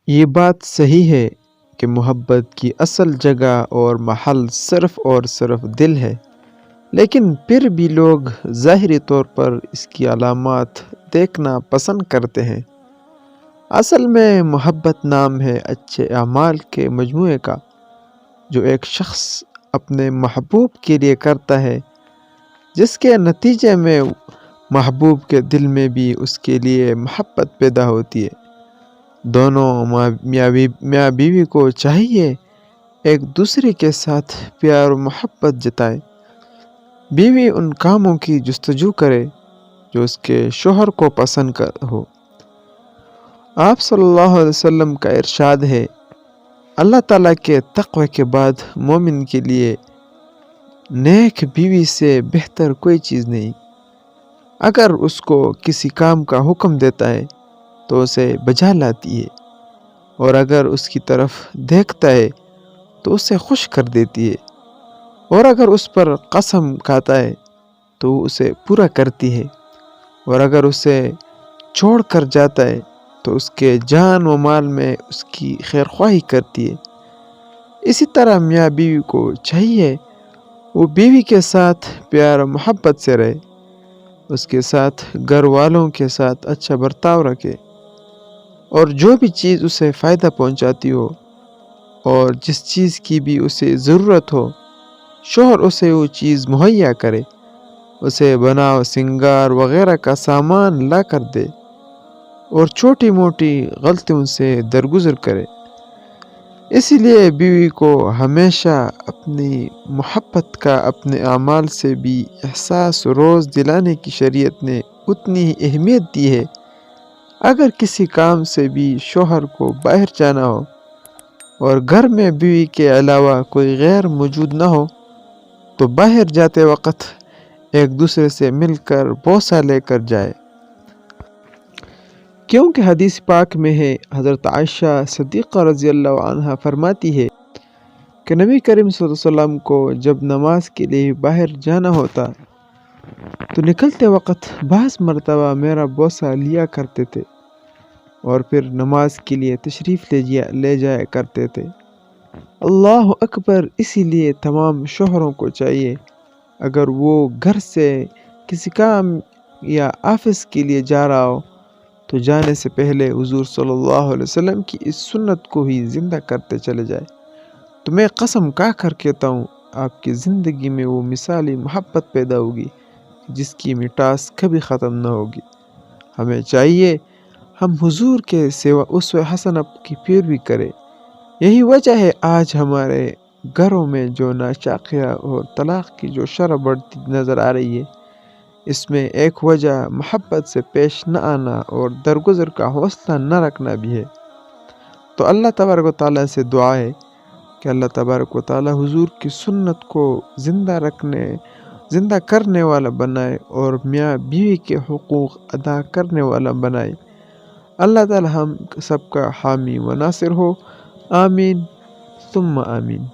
یہ بات صحیح ہے کہ محبت کی اصل جگہ اور محل صرف اور صرف دل ہے، لیکن پھر بھی لوگ ظاہری طور پر اس کی علامات دیکھنا پسند کرتے ہیں۔ اصل میں محبت نام ہے اچھے اعمال کے مجموعے کا، جو ایک شخص اپنے محبوب کے لیے کرتا ہے، جس کے نتیجے میں محبوب کے دل میں بھی اس کے لیے محبت پیدا ہوتی ہے۔ دونوں میاں بیوی کو چاہیے ایک دوسرے کے ساتھ پیار و محبت جتائے۔ بیوی ان کاموں کی جستجو کرے جو اس کے شوہر کو پسند ہو۔ آپ صلی اللہ علیہ وسلم کا ارشاد ہے، اللہ تعالیٰ کے تقوی کے بعد مومن کے لیے نیک بیوی سے بہتر کوئی چیز نہیں۔ اگر اس کو کسی کام کا حکم دیتا ہے تو اسے بجا لاتی ہے، اور اگر اس کی طرف دیکھتا ہے تو اسے خوش کر دیتی ہے، اور اگر اس پر قسم کھاتا ہے تو اسے پورا کرتی ہے، اور اگر اسے چھوڑ کر جاتا ہے تو اس کے جان و مال میں اس کی خیرخواہی کرتی ہے۔ اسی طرح میاں بیوی کو چاہیے وہ بیوی کے ساتھ پیار و محبت سے رہے، اس کے ساتھ گھر والوں کے ساتھ اچھا برتاؤ رکھے، اور جو بھی چیز اسے فائدہ پہنچاتی ہو اور جس چیز کی بھی اسے ضرورت ہو، شوہر اسے وہ چیز مہیا کرے، اسے بناؤ سنگار وغیرہ کا سامان لا کر دے، اور چھوٹی موٹی غلطیوں سے درگزر کرے۔ اسی لیے بیوی کو ہمیشہ اپنی محبت کا اپنے اعمال سے بھی احساس روز دلانے کی شریعت نے اتنی ہی اہمیت دی ہے۔ اگر کسی کام سے بھی شوہر کو باہر جانا ہو اور گھر میں بیوی کے علاوہ کوئی غیر موجود نہ ہو تو باہر جاتے وقت ایک دوسرے سے مل کر بوسہ لے کر جائے، کیونکہ حدیث پاک میں ہے، حضرت عائشہ صدیقہ رضی اللہ عنہا فرماتی ہے کہ نبی کریم صلی اللہ علیہ وسلم کو جب نماز کے لیے باہر جانا ہوتا تو نکلتے وقت بعض مرتبہ میرا بوسہ لیا کرتے تھے، اور پھر نماز کے لیے تشریف لے جایا کرتے تھے۔ اللہ اکبر! اسی لیے تمام شوہروں کو چاہیے، اگر وہ گھر سے کسی کام یا آفس کے لیے جا رہا ہو تو جانے سے پہلے حضور صلی اللہ علیہ وسلم کی اس سنت کو ہی زندہ کرتے چلے جائے۔ تو میں قسم کھا کر کہتا ہوں، آپ کی زندگی میں وہ مثالی محبت پیدا ہوگی جس کی مٹاس کبھی ختم نہ ہوگی۔ ہمیں چاہیے ہم حضور کے سوا اسوہ حسنہ کی پیروی کریں۔ یہی وجہ ہے آج ہمارے گھروں میں جو ناچاقیہ اور طلاق کی جو شرح بڑھتی نظر آ رہی ہے، اس میں ایک وجہ محبت سے پیش نہ آنا اور درگزر کا حوصلہ نہ رکھنا بھی ہے۔ تو اللہ تبارک و تعالیٰ سے دعا ہے کہ اللہ تبارک و تعالیٰ حضور کی سنت کو زندہ کرنے والا بنائے اور میاں بیوی کے حقوق ادا کرنے والا بنائے۔ اللہ تعالیٰ ہم سب کا حامی و ناصر ہو، آمین ثم آمین۔